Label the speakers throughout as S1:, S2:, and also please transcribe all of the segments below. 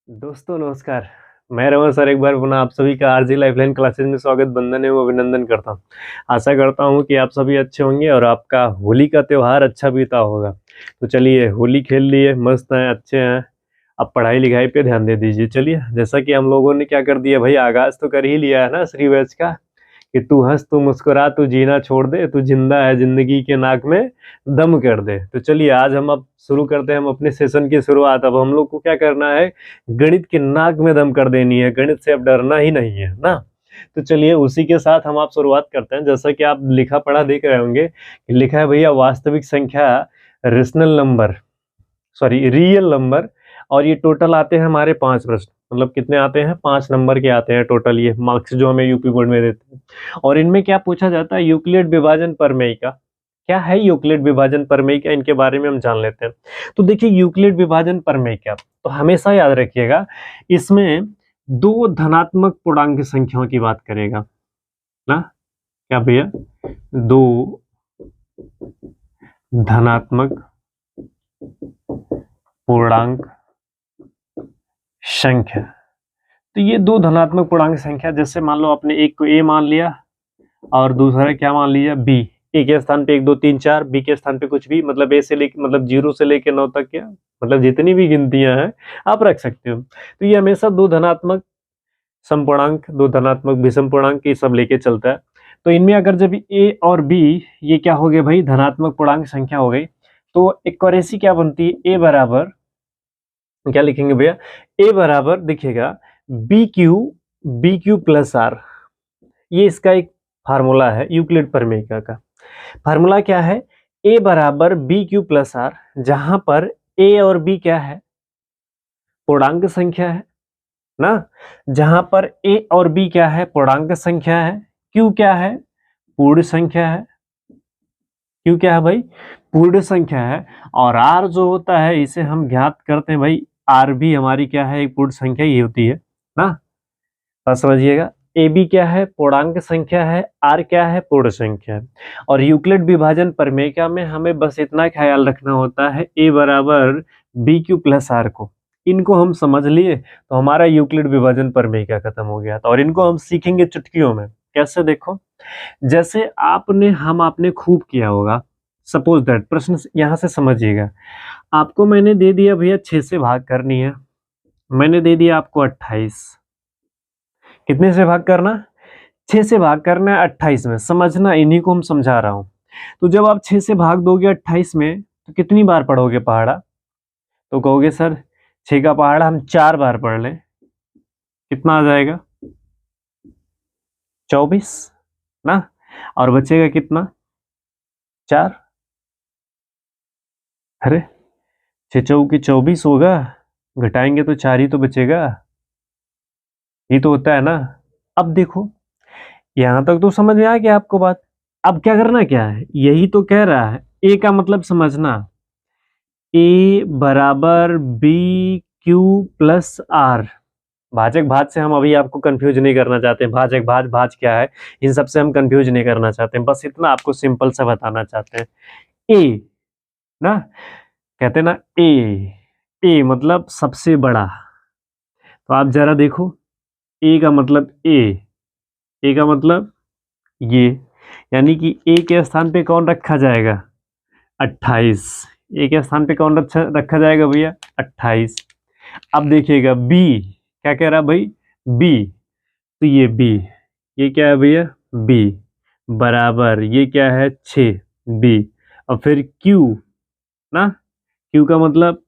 S1: दोस्तों नमस्कार। मैं रमन सर एक बार पुनः आप सभी का आरजी लाइफलाइन क्लासेस में स्वागत, वंदन एवं अभिनंदन करता हूं। आशा करता हूं कि आप सभी अच्छे होंगे और आपका होली का त्यौहार अच्छा बीता होगा। तो चलिए, होली खेल लिए, मस्त हैं, अच्छे हैं। अब पढ़ाई लिखाई पे ध्यान दे दीजिए। चलिए, जैसा कि हम लोगों ने क्या कर दिया भाई, आगाज तो कर ही लिया है ना श्री बैच का, कि तू हंस तू मुस्कुरा तू जीना छोड़ दे, तू जिंदा है जिंदगी के नाक में दम कर दे। तो चलिए, आज हम अब शुरू करते हैं हम अपने सेशन की शुरुआत। अब हम लोग को क्या करना है, गणित के नाक में दम कर देनी है। गणित से अब डरना ही नहीं है ना। तो चलिए, उसी के साथ हम आप शुरुआत करते हैं। जैसा कि आप लिखा पढ़ा देख रहे होंगे, लिखा है भैया वास्तविक संख्या, rational number, sorry real number. और ये टोटल आते हैं हमारे 5 प्रश्न। मतलब कितने आते हैं, 5 नंबर के आते हैं टोटल, ये मार्क्स जो हमें यूपी बोर्ड में देते हैं। और इनमें क्या पूछा जाता है, यूक्लिड विभाजन प्रमेय का। क्या है यूक्लिड विभाजन प्रमेय का, इनके बारे में हम जान लेते हैं। तो देखिए, यूक्लिड विभाजन प्रमेय क्या, तो हमेशा याद रखिएगा, इसमें 2 धनात्मक पूर्णांक संख्याओं की बात करेगा ना। क्या भैया, 2 धनात्मक पूर्णांक संख्या। तो ये 2 धनात्मक पूर्णांक संख्या, जैसे मान लो आपने एक को ए मान लिया और दूसरा क्या मान लिया, बी। ए के स्थान पे 1 2 3 4, बी के स्थान पे कुछ भी, मतलब ए से लेके, मतलब 0 से लेके 9 तक, क्या मतलब जितनी भी गिनतियां हैं आप रख सकते हो। तो ये हमेशा 2 धनात्मक समपूर्णांक, 2 धनात्मक विषम पूर्णांक, ये सब लेके चलता है। तो इनमें अगर जब ए और बी ये क्या हो गए भाई, धनात्मक पूर्णांक संख्या हो गई, तो एक्यूरेसी क्या बनती है, ए बराबर, क्या लिखेंगे भैया, ए बराबर देखिएगा बी क्यू प्लस आर। ये इसका एक फार्मूला है यूक्लिड प्रमेय का। फार्मूला क्या है, ए बराबर बी क्यू प्लस आर, जहां पर ए और बी क्या है, पूर्णांक संख्या है ना। जहां पर ए और बी क्या है, पूर्णांक संख्या है, क्यू क्या है, पूर्ण संख्या है। क्यू क्या है भाई, पूर्ण संख्या है। और आर जो होता है, इसे हम ज्ञात करते हैं भाई, आर भी हमारी क्या है, एक पूर्ण संख्या ही होती है ना। बस समझिएगा, ए बी क्या है, पूर्णांक संख्या है, आर क्या है, पूर्ण संख्या है। और यूक्लिड विभाजन प्रमेय में हमें बस इतना ख्याल रखना होता है, ए बराबर बी क्यू प्लस आर को, इनको हम समझ लिए तो हमारा यूक्लिड विभाजन प्रमेय खत्म हो गया था। और इनको हम सीखेंगे चुटकियों में। कैसे, देखो, जैसे आपने खूब किया होगा, सपोज दैट, प्रश्न यहां से समझिएगा। आपको मैंने दे दिया भैया 6 से भाग करनी है, मैंने दे दिया आपको 28। कितने से भाग करना, 6 से भाग करना है 28 में। समझना, इन्हीं को हम समझा रहा हूं। तो जब आप 6 से भाग दोगे 28 में, तो कितनी बार पढ़ोगे पहाड़ा, तो कहोगे सर 6 का पहाड़ा हम 4 बार पढ़ लें, कितना आ जाएगा, 24 ना। और बचेगा कितना, 4। अरे 6 चौके 24 होगा, घटाएंगे तो 4 ही तो बचेगा, ये तो होता है ना। अब देखो, यहां तक तो समझ में आ गया आपको बात। अब क्या करना, क्या है, यही तो कह रहा है, ए का मतलब समझना, ए बराबर बी क्यू प्लस आर। भाजक भाज से हम अभी आपको कंफ्यूज नहीं करना चाहते। भाजक भाज भाज क्या है, इन सब से हम कंफ्यूज नहीं करना चाहते, बस इतना आपको सिंपल सा बताना चाहते हैं। ए ना, कहते ना, ए मतलब सबसे बड़ा। तो आप जरा देखो, ए का मतलब ए का मतलब ये, यानी कि ए के स्थान पे कौन रखा जाएगा, 28। ए के स्थान पे कौन रखा जाएगा भैया, 28। अब देखिएगा बी, क्या कह रहा भाई, बी, तो ये बी, ये क्या है भैया, बी बराबर, ये क्या है, 6 बी। और फिर क्यू ना, क्यू का मतलब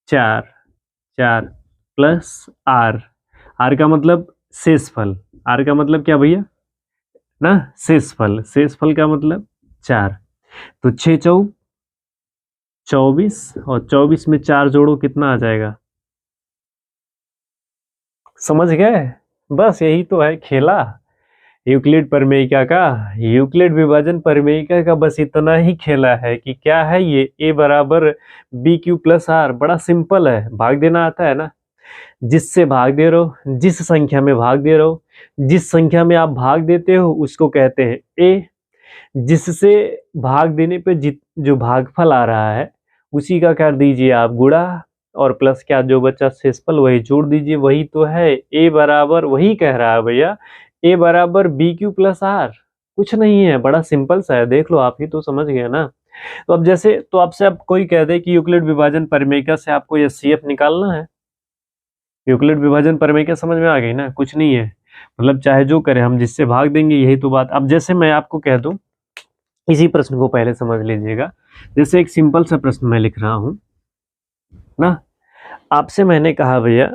S1: 4 4 प्लस आर, आर का मतलब शेषफल, आर का मतलब क्या भैया ना, शेषफल, शेषफल का मतलब 4। तो 6 चौक 24, और 24 में 4 जोड़ो, कितना आ जाएगा, समझ गए। बस यही तो है खेला यूक्लिड प्रमेयिका का, यूक्लिड विभाजन प्रमेयिका का बस इतना ही खेला है कि क्या है ये, ए बराबर बी क्यू प्लस आर। बड़ा सिंपल है, भाग देना आता है ना। जिससे भाग दे रहे हो, जिस संख्या में भाग दे रहे हो, जिस संख्या में आप भाग देते हो उसको कहते हैं ए। जिससे भाग देने पे जो भागफल आ रहा है, उसी का कर दीजिए आप गुणा। और प्लस क्या जो बचा शेषफल वही जोड़ दीजिए, वही तो है a बराबर, वही कह रहा है भैया a बराबर बी क्यू प्लस आर, कुछ नहीं है, बड़ा सिंपल सा है, देख लो आप ही तो समझ गए ना। तो अब जैसे तो आपसे अब कोई कह दे कि यूक्लिड विभाजन परिमेयिका से आपको एचसीएफ निकालना है, यूक्लिड विभाजन परिमेयिका समझ में आ गई ना, कुछ नहीं है, मतलब चाहे जो करे हम जिससे भाग देंगे यही तो बात। अब जैसे मैं आपको कह दूं, इसी प्रश्न को पहले समझ लीजिएगा, जैसे एक सिंपल सा प्रश्न मैं लिख रहा हूं ना, आपसे मैंने कहा भैया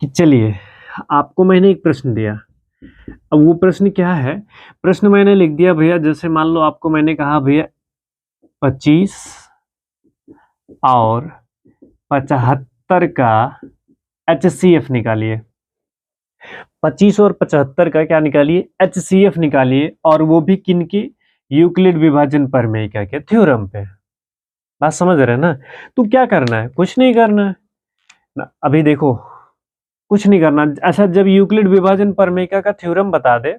S1: कि चलिए आपको मैंने एक प्रश्न दिया, अब वो प्रश्न क्या है, प्रश्न मैंने लिख दिया भैया, जैसे मान लो आपको मैंने कहा भैया 25 और 75 का HCF निकालिए, 25 और 75 का क्या निकालिए, HCF निकालिए, और वो भी किन की, यूक्लिड विभाजन परिमेयिका के थ्योरम पे। बात समझ रहे हैं ना। तो क्या करना है, कुछ नहीं करना है ना, अभी देखो कुछ नहीं करना। अच्छा, जब यूक्लिड विभाजन परिमेयिका का थ्योरम बता दे,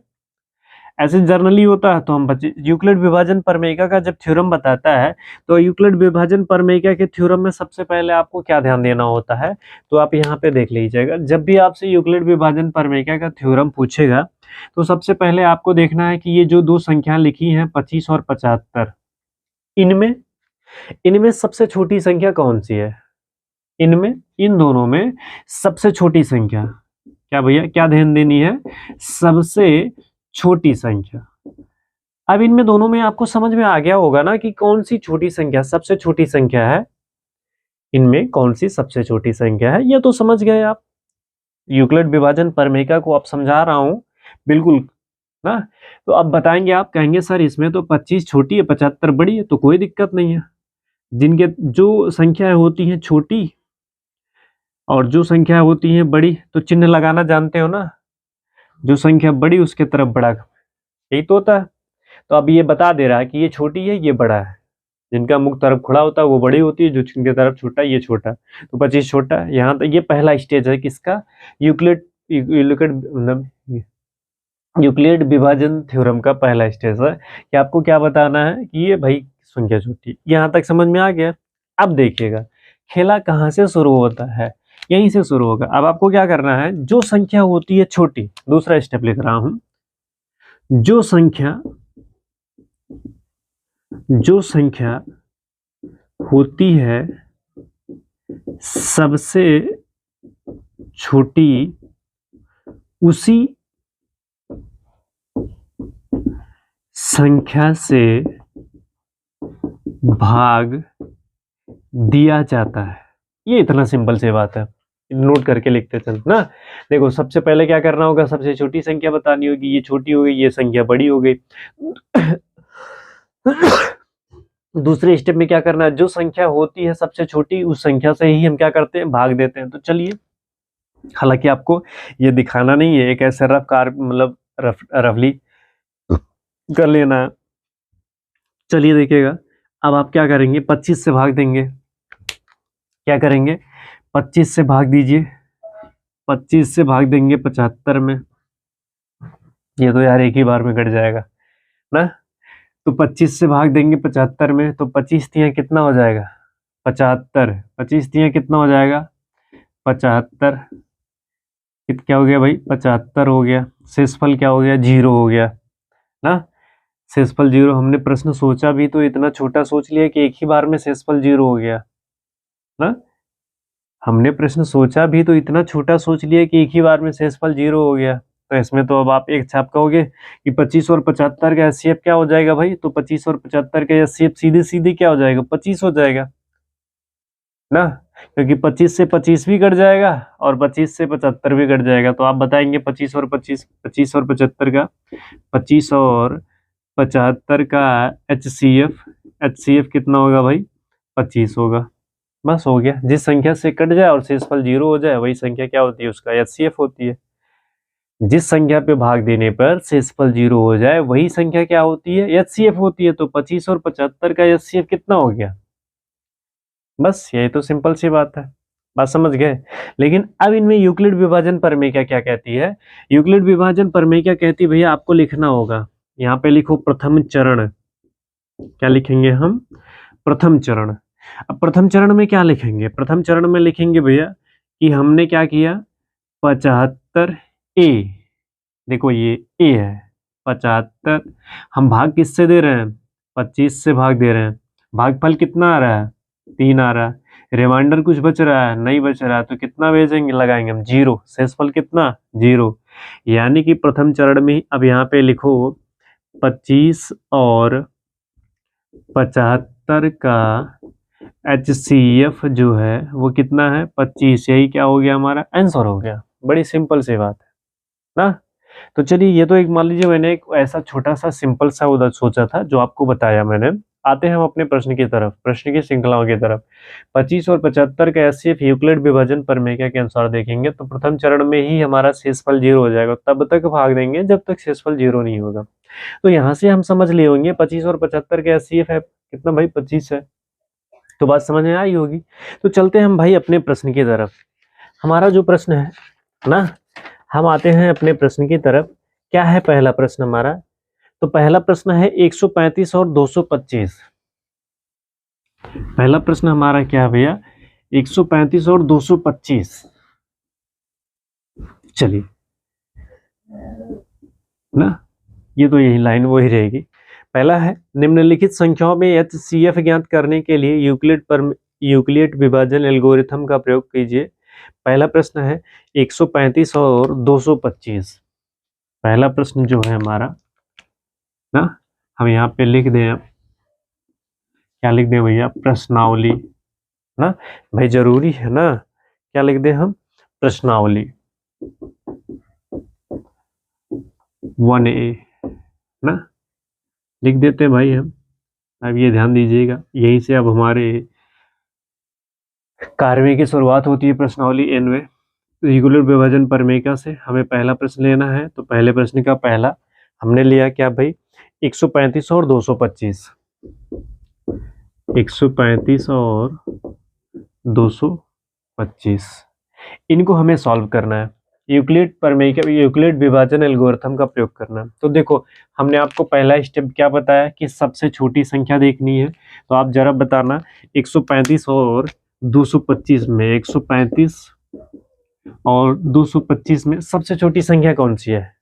S1: ऐसे जर्नली होता है, तो हम यूक्लिड विभाजन परिमेयिका का जब थ्योरम बताता है, तो यूक्लिड विभाजन परिमेयिका के थ्योरम में सबसे पहले आपको क्या ध्यान देना होता है, तो आप यहाँ पे देख लीजिएगा, जब भी आपसे यूक्लिड विभाजन परिमेयिका का थ्योरम पूछेगा, तो सबसे पहले आपको देखना है कि ये जो दो संख्या लिखी हैं 25 और 75, इनमें सबसे छोटी संख्या कौन सी है, इनमें इन दोनों में सबसे छोटी संख्या क्या भैया, क्या ध्यान देनी है, सबसे छोटी संख्या। अब इनमें दोनों में आपको समझ में आ गया होगा ना कि कौन सी छोटी संख्या सबसे छोटी संख्या है, इनमें कौन सी सबसे छोटी संख्या है, ये तो समझ गए आप। यूक्लिड विभाजन परिमेयिका को आप समझा रहा हूं बिल्कुल ना। तो अब बताएंगे, आप कहेंगे सर इसमें तो 25 छोटी है 75 बड़ी है, तो कोई दिक्कत नहीं है, जिनके जो संख्याएं होती हैं छोटी और जो संख्या होती है बड़ी, तो चिन्ह लगाना जानते हो ना, जो संख्या बड़ी उसके तरफ बड़ा, यही तो होता है। तो अब ये बता दे रहा है कि ये छोटी है ये बड़ा है, जिनका मुख तरफ खुला होता है वो बड़ी होती है, जो जिनके तरफ छोटा है ये छोटा, तो 25 छोटा है। यहाँ तक ये पहला स्टेज है किसका, यूक्लिड यूक्लिड विभाजन थ्योरम का पहला स्टेज है कि आपको क्या बताना है कि ये भाई संख्या छोटी। यहाँ तक समझ में आ गया। अब देखिएगा खेला कहाँ से शुरू होता है, यहीं से शुरू होगा। अब आपको क्या करना है, जो संख्या होती है छोटी, दूसरा स्टेप लिख रहा हूं, जो संख्या होती है सबसे छोटी, उसी संख्या से भाग दिया जाता है। ये इतना सिंपल सी बात है, नोट करके लिखते चल ना। देखो सबसे पहले क्या करना होगा, सबसे छोटी संख्या बतानी होगी, ये छोटी हो गई, ये संख्या बड़ी हो गई। दूसरे स्टेप में क्या करना है, जो संख्या होती है सबसे छोटी उस संख्या से ही हम क्या करते हैं, भाग देते हैं। तो चलिए, हालांकि आपको ये दिखाना नहीं है, एक ऐसे रफ कार मतलब रफली कर लेना है। चलिए देखिएगा, अब आप क्या करेंगे, 25 से भाग देंगे, क्या करेंगे 25 से भाग दीजिए, 25 से भाग देंगे 75 में, ये तो यार एक ही बार में कट जाएगा ना। तो 25 से भाग देंगे 75 में, तो 25 तियां कितना हो जाएगा, 75, 25 तियां कितना हो जाएगा 75, क्या हो गया भाई 75 हो गया। शेषफल क्या हो गया, 0 हो गया ना, शेषफल 0। हमने प्रश्न सोचा भी तो इतना छोटा सोच लिया कि एक ही बार में शेषफल 0 हो गया ना, हमने प्रश्न सोचा भी तो इतना छोटा सोच लिया कि एक ही बार में शेषफल 0 हो गया। तो इसमें तो अब आप एक छाप कहोगे कि 25 और 75 का एचसीएफ क्या हो जाएगा भाई, तो 25 और 75 का एचसीएफ सीधे सीधे क्या हो जाएगा, 25 हो जाएगा ना, क्योंकि 25 से 25 भी कट जाएगा और 25 से 75 भी कट जाएगा। तो आप बताएंगे 25 और 75 का, 25 और 75 का एचसीएफ कितना होगा भाई, 25 होगा। बस हो गया, जिस संख्या से कट जाए और शेषफल 0 हो जाए वही संख्या क्या होती है, उसका एचसीएफ होती है। जिस संख्या पे भाग देने पर शेषफल 0 हो जाए वही संख्या क्या होती है, एचसीएफ होती है। तो 25 और 75 का एचसीएफ कितना हो गया, बस यही तो सिंपल सी बात है, बात समझ गए। लेकिन अब इनमें यूक्लिड विभाजन परिमेयिका क्या कहती है, यूक्लिड विभाजन परिमेयिका कहती है भैया आपको लिखना होगा, यहाँ पे लिखो प्रथम चरण, क्या लिखेंगे हम, प्रथम चरण। अब प्रथम चरण में क्या लिखेंगे? प्रथम चरण में लिखेंगे भैया कि हमने क्या किया, 75 ए, देखो ये ए है 75, हम भाग किससे दे रहे हैं, 25 से भाग दे रहे हैं, भागफल कितना आ रहा है, 3 आ रहा है, रिमाइंडर कुछ बच रहा है, नहीं बच रहा है, तो कितना भेजेंगे, लगाएंगे हम 0, शेषफल कितना 0, यानी कि प्रथम चरण में अब यहाँ पे लिखो 25 और 75 का HCF जो है वो कितना है, 25, यही क्या हो गया, हमारा आंसर हो गया। बड़ी सिंपल सी बात है ना। तो चलिए, ये तो एक मान लीजिए मैंने एक ऐसा छोटा सा सिंपल सा उधर सोचा था जो आपको बताया मैंने। आते हैं हम अपने प्रश्न की तरफ, प्रश्न की श्रृंखलाओं की तरफ। 25 और 75 का HCF यूक्लिड विभाजन प्रमेय के अनुसार देखेंगे तो प्रथम चरण में ही हमारा शेषफल 0 हो जाएगा, तब तक भाग देंगे जब तक शेषफल 0 नहीं होगा। तो यहाँ से हम समझ लिए होंगे 25 और 75 का HCF है कितना भाई, 25 है, तो बात समझ में आई होगी। तो चलते हैं हम भाई अपने प्रश्न की तरफ। हमारा जो प्रश्न है ना, हम आते हैं अपने प्रश्न की तरफ। क्या है पहला प्रश्न हमारा, तो पहला प्रश्न है 135 और 225। पहला प्रश्न हमारा क्या है भैया, 135 और 225। चलिए ना, ये तो यही लाइन वही रहेगी। पहला है, निम्नलिखित संख्याओं में HCF ज्ञात करने के लिए यूक्लिड विभाजन एल्गोरिथम का प्रयोग कीजिए। पहला प्रश्न है 135 और 225। पहला प्रश्न जो है हमारा ना, हम यहाँ पे लिख दें, क्या लिख दें भैया, प्रश्नावली ना, भाई जरूरी है ना, क्या लिख दें हम, प्रश्नावली 1A ना, लिख देते हैं भाई हम। अब ये ध्यान दीजिएगा, यहीं से अब हमारे कार्य की शुरुआत होती है प्रश्नावली N में। रेगुलर विभाजन प्रमेय से हमें पहला प्रश्न लेना है, तो पहले प्रश्न का पहला हमने लिया क्या भाई, 135 और 225। 135 और 225 इनको हमें सॉल्व करना है, यूक्लिड प्रमेय का, यूक्लिड विभाजन एल्गोरिथम का प्रयोग करना है। तो देखो, हमने आपको पहला स्टेप क्या बताया कि सबसे छोटी संख्या देखनी है, तो आप जरा बताना 135 और 225 में, 135 और 225 में सबसे छोटी संख्या कौन सी है,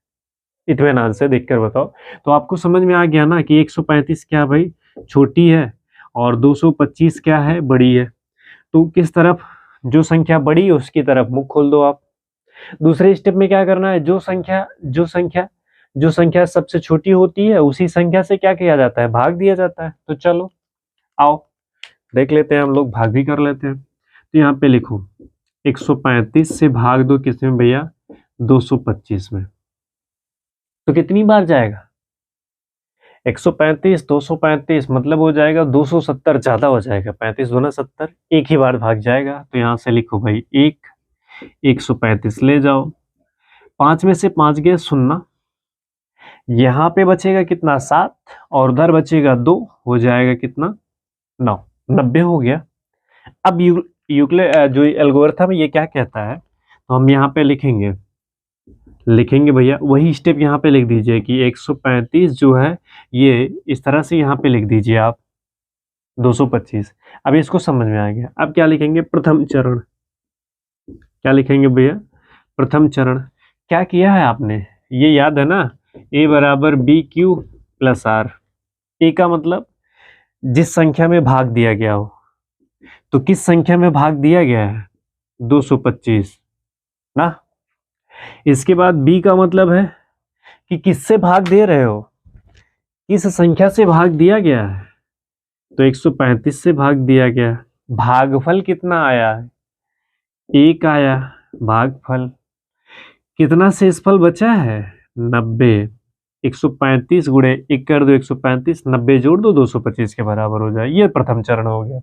S1: इत्मीनान से देखकर बताओ। तो आपको समझ में आ गया ना कि 135 क्या भाई छोटी है और 225 क्या है, बड़ी है। तो किस तरफ, जो संख्या बड़ी है उसकी तरफ मुख खोल दो आप। दूसरे स्टेप में क्या करना है, जो संख्या सबसे छोटी होती है उसी संख्या से क्या किया जाता है, भाग दिया जाता है। तो चलो आओ देख लेते हैं, हम लोग भाग भी कर लेते हैं। तो यहाँ पे लिखो 135 से भाग दो किसमें भैया, 225 में, तो कितनी बार जाएगा, 135 235 मतलब हो जाएगा 270, ज्यादा हो जाएगा, 35 दूना 70, एक ही बार भाग जाएगा। तो यहाँ से लिखो भाई 135 ले जाओ, 5 में से 5 गए 0, यहाँ पे बचेगा कितना 7 और उधर बचेगा 2, हो जाएगा कितना 9, 90 हो गया। अब यूक्लिड जो एल्गोरिथम ये क्या कहता है, तो हम यहाँ पे लिखेंगे भैया, वही स्टेप यहाँ पे लिख दीजिए कि 135 जो है ये इस तरह से यहाँ पे लिख दीजिए आप 225। अब इसको समझ में आ गया। अब क्या लिखेंगे, प्रथम चरण, क्या लिखेंगे भैया, प्रथम चरण। क्या किया है आपने, ये याद है ना, A बराबर BQ प्लस R। ए का मतलब जिस संख्या में भाग दिया गया हो, तो किस संख्या में भाग दिया गया है, 225 ना। इसके बाद बी का मतलब है कि किससे भाग दे रहे हो, किस संख्या से भाग दिया गया है, तो 135 से भाग दिया गया। भागफल कितना आया है, 1 आया भागफल, कितना शेषफल बचा है, 90। 135 गुणे 1 कर दो 135, 90 जोड़ दो 225 के बराबर हो जाए। ये प्रथम चरण हो गया,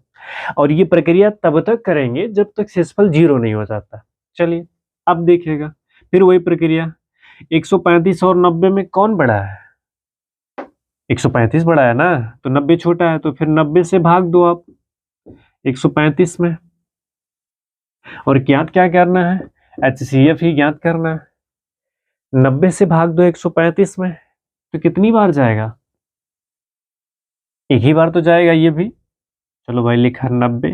S1: और ये प्रक्रिया तब तक करेंगे जब तक शेषफल 0 नहीं हो जाता। चलिए अब देखिएगा फिर वही प्रक्रिया, 135 और 90 में कौन बड़ा है, 135 बड़ा है ना, तो 90 छोटा है, तो फिर 90 से भाग दो आप 135 में। और ज्ञात क्या करना है, HCF ही ज्ञात करना है। 90 से भाग दो 135 में, तो कितनी बार जाएगा, एक ही बार तो जाएगा ये भी। चलो भाई लिखा 90,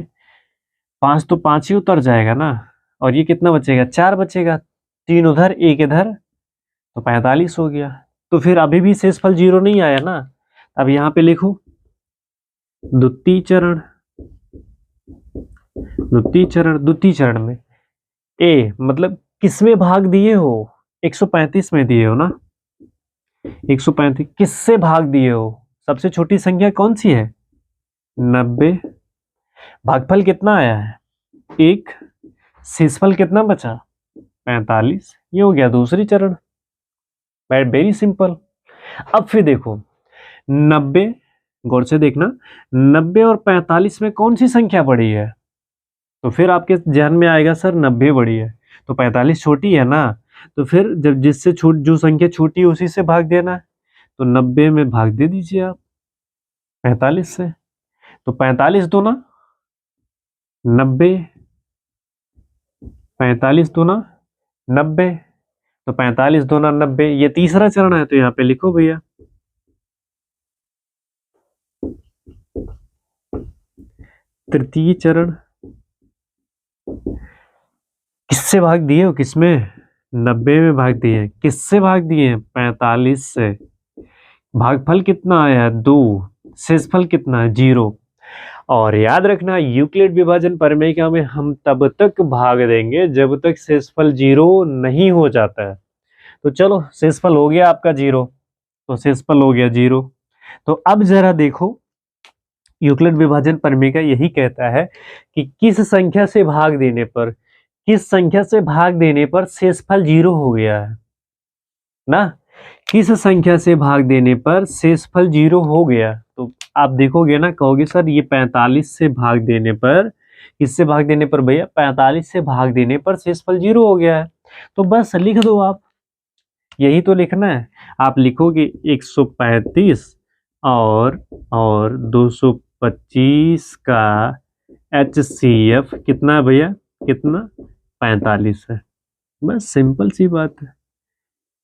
S1: 5 तो 5 ही उतर जाएगा ना, और ये कितना बचेगा, 4 बचेगा, 3 उधर 1 इधर, तो 45 हो गया। तो फिर अभी भी शेषफल 0 नहीं आया ना, अब यहाँ पे लिखो द्वितीय चरण। द्वितीय चरण में ए मतलब किसमें भाग दिए हो, 135 में दिए हो ना, 135 किससे भाग दिए हो, सबसे छोटी संख्या कौन सी है, 90। भागफल कितना आया है, 1, शेषफल कितना बचा, 45। ये हो गया दूसरी चरण, वेरी सिंपल। अब फिर देखो 90, गौर से देखना, 90 और 45 में कौन सी संख्या बड़ी है, तो फिर आपके ध्यान में आएगा सर 90 बड़ी है, तो 45 छोटी है ना, तो फिर जब जिससे जो संख्या छोटी है उसी से भाग देना है, तो 90 में भाग दे दीजिए आप 45 से, तो 45 दो ना 90, 45 दो ना 90, तो 45 दो ना 90, ये तीसरा चरण है, तो यहाँ पे लिखो भैया तृतीय चरण। किससे भाग दिए हो, किसमें, 90 में भाग दिए, किससे भाग दिए, 45 से। भागफल कितना आया है, 2, शेषफल कितना है, 0। और याद रखना यूक्लिड विभाजन प्रमेय में हम तब तक भाग देंगे जब तक शेषफल 0 नहीं हो जाता है। तो चलो शेषफल हो गया आपका 0, तो शेषफल हो गया 0। तो अब जरा देखो यूक्लिड विभाजन प्रमेय का यही कहता है कि किस संख्या से भाग देने पर, किस संख्या से भाग देने पर शेषफल 0 हो गया है ना, किस संख्या से भाग देने पर शेषफल 0 हो गया। तो आप देखोगे ना, कहोगे सर ये 45 से भाग देने पर, किससे भाग देने पर भैया, 45 से भाग देने पर शेषफल 0 हो गया है, तो बस लिख दो आप, यही तो लिखना है। आप लिखोगे 135 और 225 का HCF कितना है भैया, कितना, 45 है। बस सिंपल सी बात है,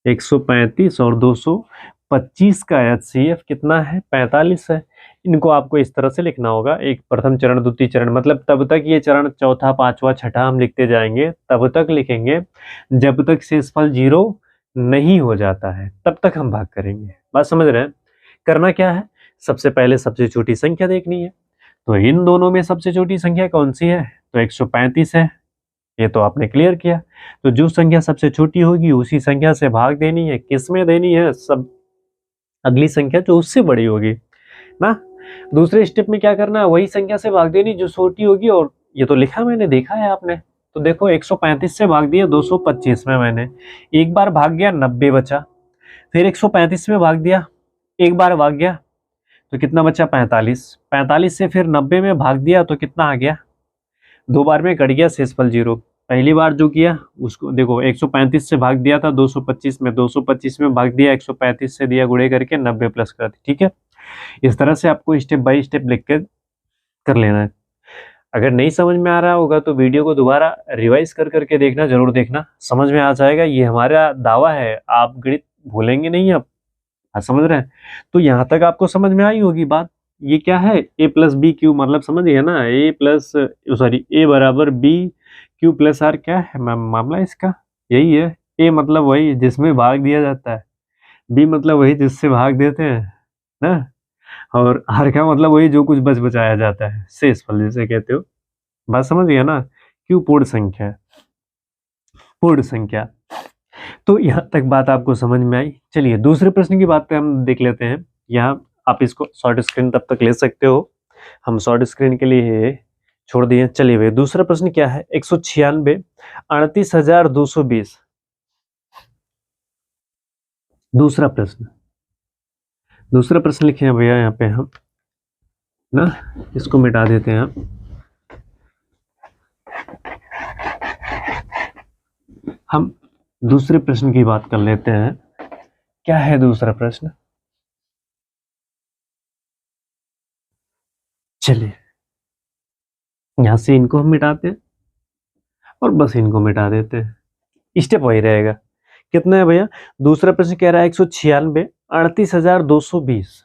S1: 135 और 225 का HCF कितना है, 45 है। इनको आपको इस तरह से लिखना होगा, एक प्रथम चरण द्वितीय चरण, मतलब तब तक ये चरण चौथा पांचवा छठा हम लिखते जाएंगे, तब तक लिखेंगे जब तक शेषफल 0 नहीं हो जाता है, तब तक हम भाग करेंगे। बात समझ रहे हैं। करना क्या है, सबसे पहले सबसे छोटी संख्या देखनी है, तो इन दोनों में सबसे छोटी संख्या कौन सी है, तो 135 है, ये तो आपने क्लियर किया। तो जो संख्या सबसे छोटी होगी उसी संख्या से भाग देनी है, किस में देनी है, सब अगली संख्या जो उससे बड़ी होगी ना। दूसरे स्टेप में क्या करना है, वही संख्या से भाग देनी जो छोटी होगी, और ये तो लिखा मैंने, देखा है आपने, तो देखो 135 से भाग दिया 225 में, मैंने एक बार भाग गया 90 बचा, फिर 135 में भाग दिया, एक बार भाग गया तो कितना बचा, 45, 45 से फिर 90 में भाग दिया तो कितना आ गया, 2 बार में कट गया शेषफल 0। पहली बार जो किया उसको देखो, 135 से भाग दिया था 225 में, 225 में भाग दिया 135 से, दिया गुणे करके 90 प्लस कर, ठीक है। इस तरह से आपको स्टेप बाय स्टेप लिख के कर लेना है। अगर नहीं समझ में आ रहा होगा तो वीडियो को दोबारा रिवाइज कर करके देखना, जरूर देखना, समझ में आ जाएगा। ये हमारा दावा है, आप गणित भूलेंगे नहीं आप, समझ रहे हैं। तो यहाँ तक आपको समझ में आई होगी बात। ये क्या है, ए प्लस बी क्यू, मतलब समझ गए ना, ए प्लस सॉरी ए बराबर बी क्यू प्लस आर, क्या है मामला इसका, यही है। ए मतलब वही जिसमें भाग दिया जाता है, बी मतलब वही जिससे भाग देते हैं ना, और आर का मतलब वही जो कुछ बच बचाया जाता है, शेषफल जिसे कहते हो। बात समझ गया ना, क्यू पूर्ण संख्या है, पूर्ण संख्या। तो यहाँ तक बात आपको समझ में आई। चलिए दूसरे प्रश्न की बात पे हम देख लेते हैं। यहाँ आप इसको शॉर्ट स्क्रीन तब तक ले सकते हो, हम शॉर्ट स्क्रीन के लिए छोड़ दिए। चलिए भाई दूसरा प्रश्न क्या है, 196 38,220। दूसरा प्रश्न लिखे हैं भैया यहाँ पे हम ना, इसको मिटा देते हैं हम दूसरे प्रश्न की बात कर लेते हैं। क्या है दूसरा प्रश्न, चलिए यहां से इनको हम मिटाते हैं और बस इनको मिटा देते हैं, स्टेप वही रहेगा। कितना है भैया, दूसरा प्रश्न कह रहा है 196 38,220,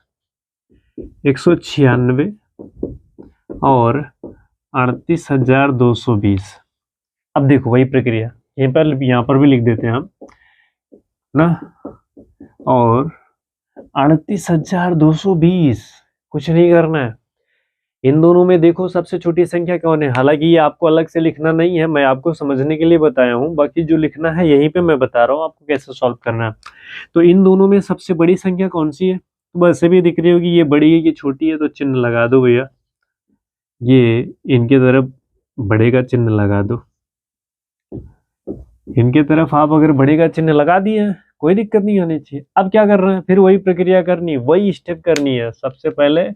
S1: 196 और 38,220। अब देखो वही प्रक्रिया यहाँ पर भी लिख देते हैं हम ना, और 38,220, कुछ नहीं करना है। इन दोनों में देखो सबसे छोटी संख्या कौन है। हालांकि ये आपको अलग से लिखना नहीं है, मैं आपको समझने के लिए बताया हूँ, बाकी जो लिखना है यहीं पे मैं बता रहा हूँ आपको कैसे सॉल्व करना है। तो इन दोनों में सबसे बड़ी संख्या कौन सी है, तो बस भी दिख रही होगी, ये बड़ी है ये छोटी है, तो चिन्ह लगा दो भैया, ये इनके तरफ बड़े का चिन्ह लगा दो। इनके तरफ आप अगर बड़े का चिन्ह लगा दिए कोई दिक्कत नहीं होनी चाहिए। अब क्या करना है, फिर वही प्रक्रिया करनी है, वही स्टेप करनी है। सबसे पहले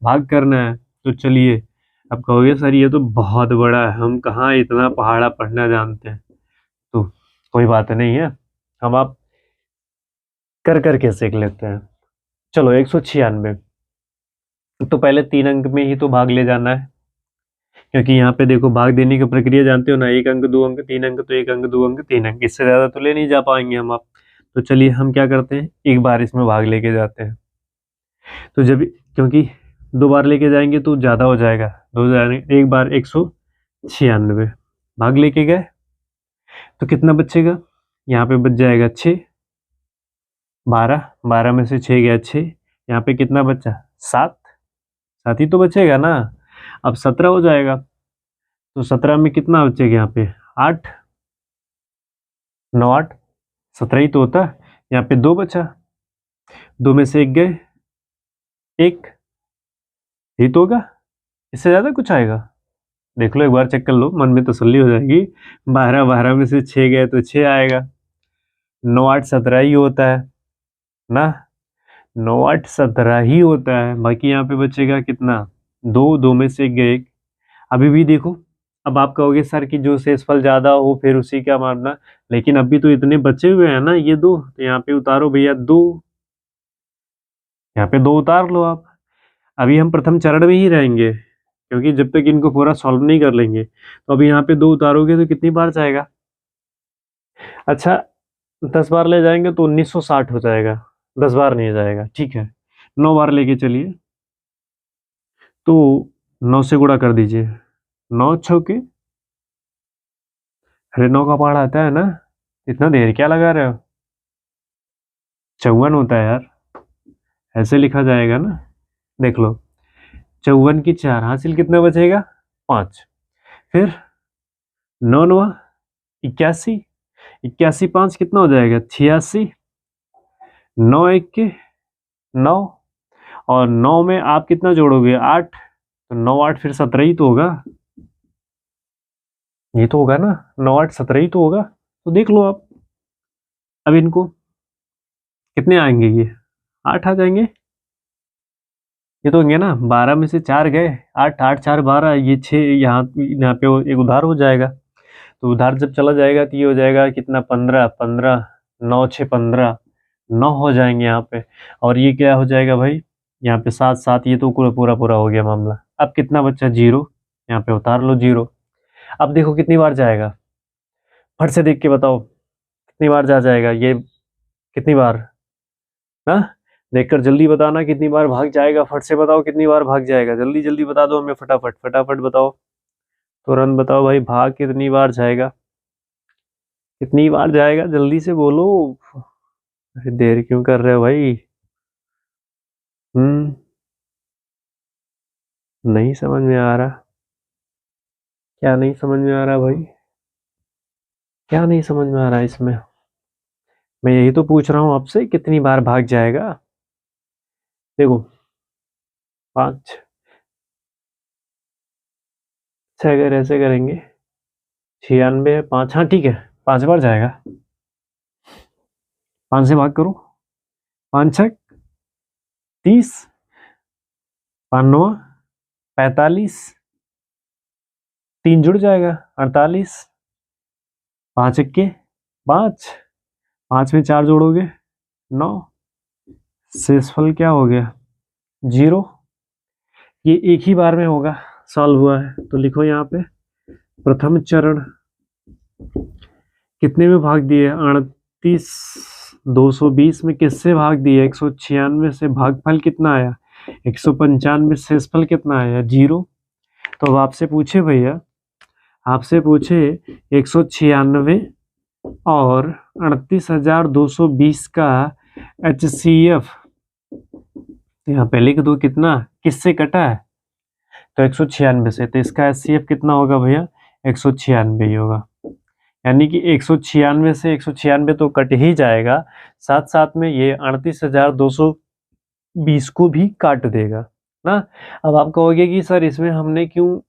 S1: भाग करना है। तो चलिए, अब कहोगे सर ये तो बहुत बड़ा है, हम कहाँ इतना पहाड़ा पढ़ना जानते हैं। तो कोई बात नहीं है, हम आप कर करके सीख लेते हैं। चलो 196, तो पहले 3 अंक में ही तो भाग ले जाना है, क्योंकि यहाँ पे देखो भाग देने की प्रक्रिया जानते हो ना, 1 अंक 2 अंक 3 अंक, तो 1 अंक 2 अंक 3 अंक, इससे ज्यादा तो ले नहीं जा पाएंगे हम आप। तो चलिए हम क्या करते हैं, एक बार इसमें भाग लेके जाते हैं। तो जब, क्योंकि 2 बार लेके जाएंगे तो ज्यादा हो जाएगा, 1 बार 196 भाग लेके गए तो कितना बचेगा, यहाँ पे बच जाएगा 6, 12 में से 6 गया 6, यहाँ पे कितना बचा 7, 7 ही तो बचेगा ना। अब 17 हो जाएगा, तो 17 में कितना बचेगा, यहाँ पे 8, 9 8, 17 ही तो होता है। यहाँ पे 2 बचा, 2 में से 1 गए 1, यही तो होगा, इससे ज्यादा कुछ आएगा। देख लो एक बार, चेक कर लो, मन में तसल्ली हो जाएगी। 12 में से 6 गए तो 6 आएगा। 9 8 17 ही होता है ना, 9 8 17 ही होता है। बाकी यहाँ पे बचेगा कितना, 2 में से 1 गए 1। अभी भी देखो, अब आप कहोगे सर कि जो शेषफल ज्यादा हो फिर उसी का मानना, लेकिन अभी तो इतने बचे हुए हैं ना ये 2, तो यहाँ पे उतारो भैया 2, यहाँ पे 2 उतार लो आप। अभी हम प्रथम चरण में ही रहेंगे, क्योंकि जब तक इनको पूरा सॉल्व नहीं कर लेंगे। तो अभी यहाँ पे 2 उतारोगे तो कितनी बार जाएगा, अच्छा 10 बार ले जाएंगे तो 1960 हो जाएगा, 10 बार नहीं जाएगा, ठीक है। 9 बार लेके चलिए, तो 9 से गुणा कर दीजिए, 9 छक्के, अरे 9 का पहाड़ा आता है ना, इतना देर क्या लगा रहे हो, 54 होता है यार, ऐसे लिखा जाएगा ना। देख लो, 54 की 4 हासिल कितना बचेगा 5, फिर 9 9 81, 81 5 कितना हो जाएगा 86, 9 1 के 9, और 9 में आप कितना जोड़ोगे 8, तो 9 8 फिर 17 ही तो होगा, ये तो होगा ना, 9 8 17 ही तो होगा। तो देख लो आप, अब इनको कितने आएंगे, ये 8 आ जाएंगे, ये तो होंगे ना। 12 में से 4 गए 8, 8 4 12, ये 6 यहाँ पे एक उधार हो जाएगा। तो उधार जब चला जाएगा तो ये हो जाएगा कितना 15, 15 9 6 15, 9 हो जाएंगे यहाँ पे। और ये क्या हो जाएगा भाई, यहाँ पे 7 7, ये तो पूरा पूरा हो गया मामला। अब कितना बच्चा 0, यहाँ पे उतार लो 0। अब देखो कितनी बार जाएगा, फट से देख के बताओ कितनी बार जा जाएगा ये, कितनी बार ना, देखकर जल्दी बताना कितनी बार भाग जाएगा, फट से बताओ कितनी बार भाग जाएगा, जल्दी जल्दी बता दो हमें, फटाफट फटाफट बताओ, तुरंत बताओ भाई, भाग कितनी बार जाएगा, कितनी बार जाएगा, जल्दी से बोलो। अरे देर क्यों कर रहे हो भाई, नहीं समझ में आ रहा, क्या नहीं समझ में आ रहा भाई, क्या नहीं समझ में आ रहा है इसमें, मैं यही तो पूछ रहा हूँ आपसे, कितनी बार भाग जाएगा। देखो 5, अच्छा अगर ऐसे करेंगे 96 5, हाँ ठीक है 5 बार जाएगा, 5 से भाग करो, 5 6 30, 5 9 45, 3 जुड़ जाएगा 48, 5 1 5, 5 में 4 जोड़ोगे 9, शेषफल क्या हो गया 0। ये एक ही बार में होगा, सॉल्व हुआ है। तो लिखो यहाँ पे प्रथम चरण कितने में भाग दिए, 38 220 में किससे भाग दिए, 196 से भागफल कितना आया 195, शेषफल कितना आया 0। तो अब आपसे पूछे भैया, आपसे पूछे 196 और 38,220 का HCF, यहाँ पे लिख दो कितना, किससे कटा है, तो 196 से, तो इसका HCF कितना होगा भैया, 196 ही होगा। यानी कि 196 से 196 तो कट ही जाएगा, साथ साथ में ये 38,220 को भी काट देगा ना। अब आप कहोगे कि सर इसमें हमने क्यों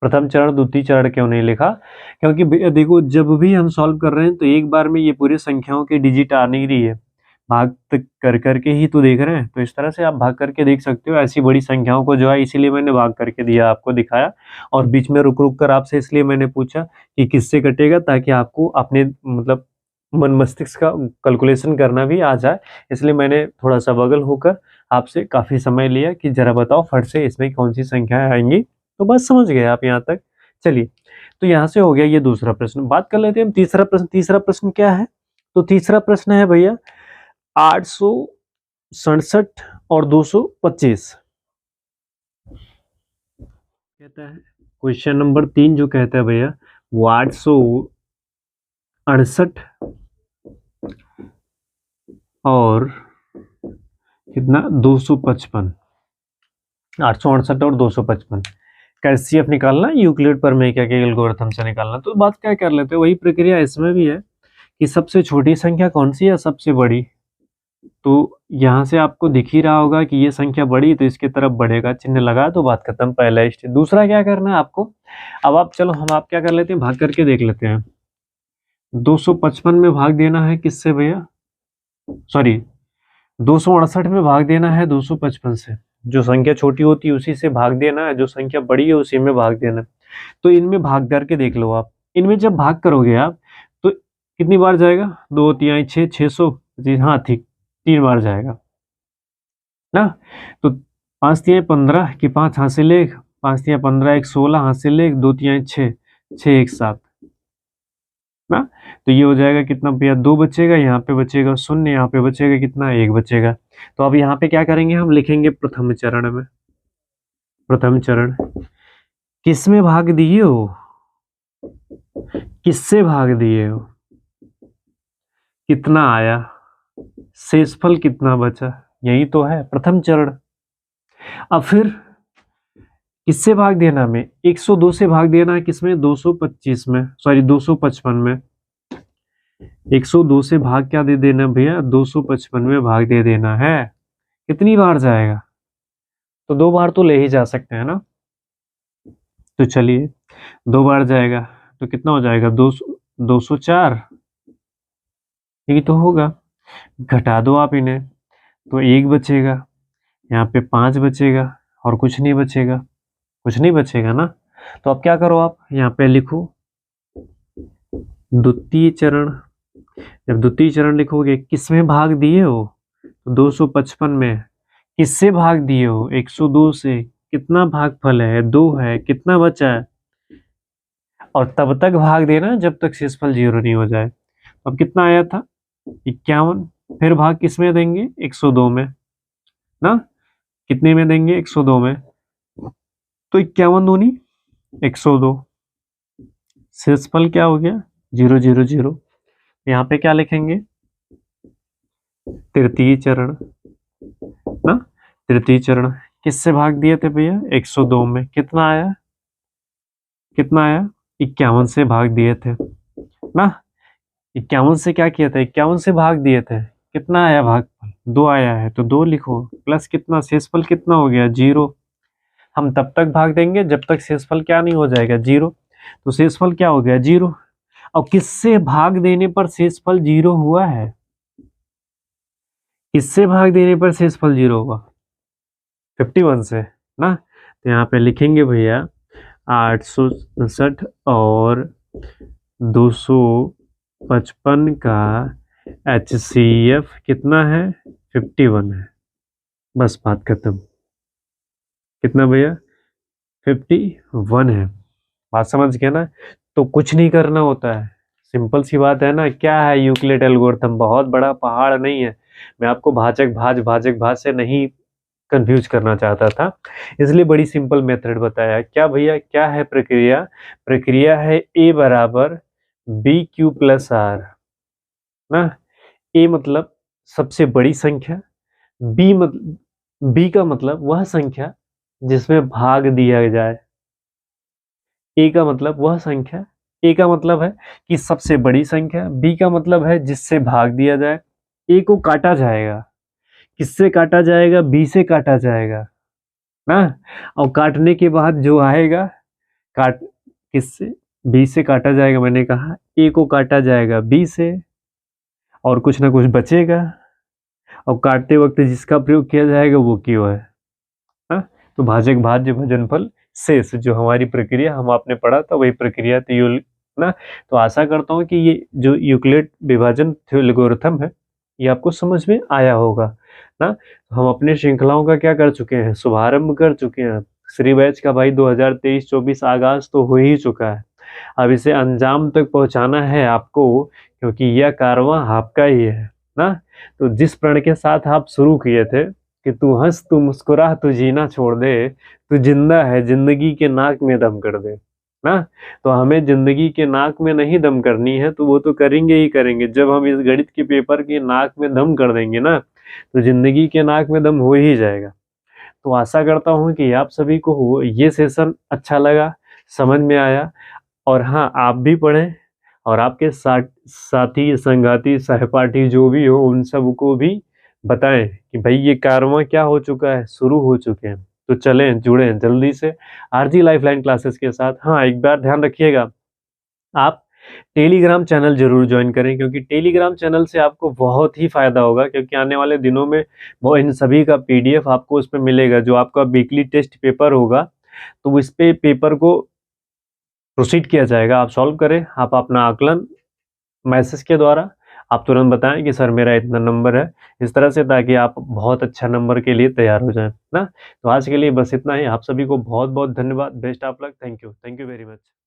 S1: प्रथम चरण द्वितीय चरण क्यों नहीं लिखा, क्योंकि देखो जब भी हम सॉल्व कर रहे हैं तो एक बार में ये पूरी संख्याओं की डिजिट आ नहीं रही है, भाग तक कर करके ही तो देख रहे हैं। तो इस तरह से आप भाग करके देख सकते हो ऐसी बड़ी संख्याओं को जो है, इसीलिए मैंने भाग करके दिया, आपको दिखाया, और बीच में रुक रुक कर आपसे इसलिए मैंने पूछा कि किससे कटेगा, ताकि आपको अपने मतलब मन मस्तिष्क का कैलकुलेशन करना भी आ जाए। इसलिए मैंने थोड़ा सा बगल होकर आपसे काफी समय लिया कि जरा बताओ फट से इसमें कौन सी संख्याएं आएंगी, तो बस समझ गए आप यहाँ तक। चलिए, तो यहाँ से हो गया ये दूसरा प्रश्न। बात कर लेते हैं हम तीसरा प्रश्न। तीसरा प्रश्न क्या है, तो तीसरा प्रश्न है भैया 867 और 225 कहता है। क्वेश्चन नंबर 3 जो कहता है भैया वो 868 और कितना 255, 868 और 255 का HCF निकालना, यूक्लिड पर में क्या क्या एल्गोरिथम से निकालना। तो बात क्या कर लेते हैं, वही प्रक्रिया इसमें भी है कि सबसे छोटी संख्या कौन सी है, सबसे बड़ी। तो यहाँ से आपको दिख ही रहा होगा कि ये संख्या बड़ी, तो इसके तरफ बढ़ेगा, चिन्ह लगा तो बात खत्म, पहला स्टेप। दूसरा क्या करना है आपको, अब आप चलो आप क्या कर लेते हैं, भाग करके देख लेते हैं। 255 में भाग देना है किससे भैया, सॉरी 268 में भाग देना है 255 से। जो संख्या छोटी होती है उसी से भाग देना है, जो संख्या बड़ी है उसी में भाग देना है। तो इनमें भाग करके देख लो आप, इनमें जब भाग करोगे आप तो कितनी बार जाएगा, 2 3 6 600, जी हाँ ठीक, 3 बार जाएगा ना। तो 5 3 15 की 5 हासिल 1, 5 3 15 1 16 हासिल 1, 2 3 6 6 1 7 ना। तो ये हो जाएगा कितना भैया, 2 बचेगा, यहाँ पे बचेगा 0, यहाँ पे बचेगा कितना, 1 बचेगा। तो अब यहाँ पे क्या करेंगे, हम लिखेंगे प्रथम चरण में। प्रथम चरण किस में भाग दिए हो, किससे भाग दिए हो, कितना आया, शेषफल कितना बचा, यही तो है प्रथम चरण। अब फिर किससे भाग देना, में 102 से भाग देना है, किसमें 225 में, सॉरी 255 में। 102 से भाग क्या दे देना भैया, 255 में भाग दे देना है। कितनी बार जाएगा, तो 2 बार तो ले ही जा सकते हैं ना। तो चलिए 2 बार जाएगा तो कितना हो जाएगा, 204, यही तो होगा। घटा दो आप इन्हें तो 1 बचेगा, यहाँ पे 5 बचेगा और कुछ नहीं बचेगा, कुछ नहीं बचेगा ना। तो अब क्या करो, आप यहाँ पे लिखो द्वितीय चरण। जब द्वितीय चरण लिखोगे, किस में भाग दिए हो, तो 255 में। किससे भाग दिए हो, 102 से। कितना भागफल है, 2 है, कितना बचा है, और तब तक भाग देना जब तक शेषफल 0 नहीं हो जाए। अब कितना आया था, 51, फिर भाग किस में देंगे, 102 में ना। कितने में देंगे, 102 में, तो 51 दूनी 102, शेषफल क्या हो गया, 0 0 0। यहाँ पे क्या लिखेंगे, तृतीय चरण ना। तृतीय चरण किससे भाग दिए थे भैया, 102 में। कितना आया, कितना आया, 51 से भाग दिए थे ना। 51 से क्या किया था, 51 से भाग दिए थे, कितना आया भागफल, 2 आया है, तो 2 लिखो, प्लस कितना, शेषफल कितना हो गया, 0। हम तब तक भाग देंगे जब तक शेषफल क्या नहीं हो जाएगा, 0। तो शेषफल क्या हो गया, 0। और किससे भाग देने पर शेषफल 0 हुआ है, किससे भाग देने पर शेषफल 0 हुआ, 51 से ना। तो यहाँ पे लिखेंगे भैया 867 और 255 का HCF कितना है, 51 है। बस बात खत्म। कितना भैया, 51 है। बात समझ गया ना। तो कुछ नहीं करना होता है, सिंपल सी बात है ना। क्या है यूक्लिड एल्गोरिथम, बहुत बड़ा पहाड़ नहीं है। मैं आपको भाजक भाज से नहीं कंफ्यूज करना चाहता था, इसलिए बड़ी सिंपल मेथड बताया। क्या भैया, क्या है प्रक्रिया? प्रक्रिया है ए बराबर बी क्यू प्लस आर ना। ए मतलब सबसे बड़ी संख्या, बी का मतलब वह संख्या जिसमें भाग दिया जाए। ए का मतलब वह संख्या, ए का मतलब है कि सबसे बड़ी संख्या, बी का मतलब है जिससे भाग दिया जाए। ए को काटा जाएगा, किससे काटा जाएगा? बी से काटा जाएगा ना। और काटने के बाद जो आएगा, काट किससे? बी से काटा जाएगा, मैंने कहा ए को काटा जाएगा बी से, और कुछ ना कुछ बचेगा, और काटते वक्त जिसका प्रयोग किया जाएगा वो क्यों है हाँ? तो भाजक भाज्य भजनफल शेष, जो हमारी प्रक्रिया हम आपने पढ़ा था वही प्रक्रिया थी ना। तो आशा करता हूँ कि ये जो यूक्लिड विभाजन एल्गोरिथम है ये आपको समझ में आया होगा ना। हम अपने श्रृंखलाओं का क्या कर चुके हैं? शुभारंभ कर चुके हैं। श्री बैच का भाई 2023-24 आगाज तो हो ही चुका है। अब इसे अंजाम तक पहुंचाना है आपको, क्योंकि यह कारवां आपका ही है ना। तो जिस प्रण के साथ आप शुरू किए थे कि तू हंस तू मुस्कुरा तू जीना छोड़ दे, तू जिंदा है जिंदगी के नाक में दम कर दे ना। तो हमें जिंदगी के नाक में नहीं दम करनी है, तो वो तो करेंगे ही करेंगे। जब हम इस गणित के पेपर के नाक में दम कर देंगे ना, तो जिंदगी के नाक में दम हो ही जाएगा। तो आशा करता हूँ कि आप सभी को ये सेशन अच्छा लगा, समझ में आया। और हाँ, आप भी पढ़ें और आपके साथी संगाती सहपाठी जो भी हो उन सबको भी बताएं कि भाई ये कारवां क्या हो चुका है, शुरू हो चुके हैं। तो चलें, जुड़ें जल्दी से आरजी लाइफलाइन क्लासेस के साथ। हाँ, एक बार ध्यान रखिएगा, आप टेलीग्राम चैनल जरूर ज्वाइन करें, क्योंकि टेलीग्राम चैनल से आपको बहुत ही फायदा होगा। क्योंकि आने वाले दिनों में वो इन सभी का पीडीएफ आपको उस पर मिलेगा। जो आपका वीकली टेस्ट पेपर होगा, तो इस पे पेपर को प्रोसीड किया जाएगा। आप सॉल्व करें, आप अपना आकलन मैसेज के द्वारा आप तुरंत बताएं कि सर मेरा इतना नंबर है, इस तरह से, ताकि आप बहुत अच्छा नंबर के लिए तैयार हो जाएं ना। तो आज के लिए बस इतना ही। आप सभी को बहुत बहुत धन्यवाद। Best of luck. Thank you very much.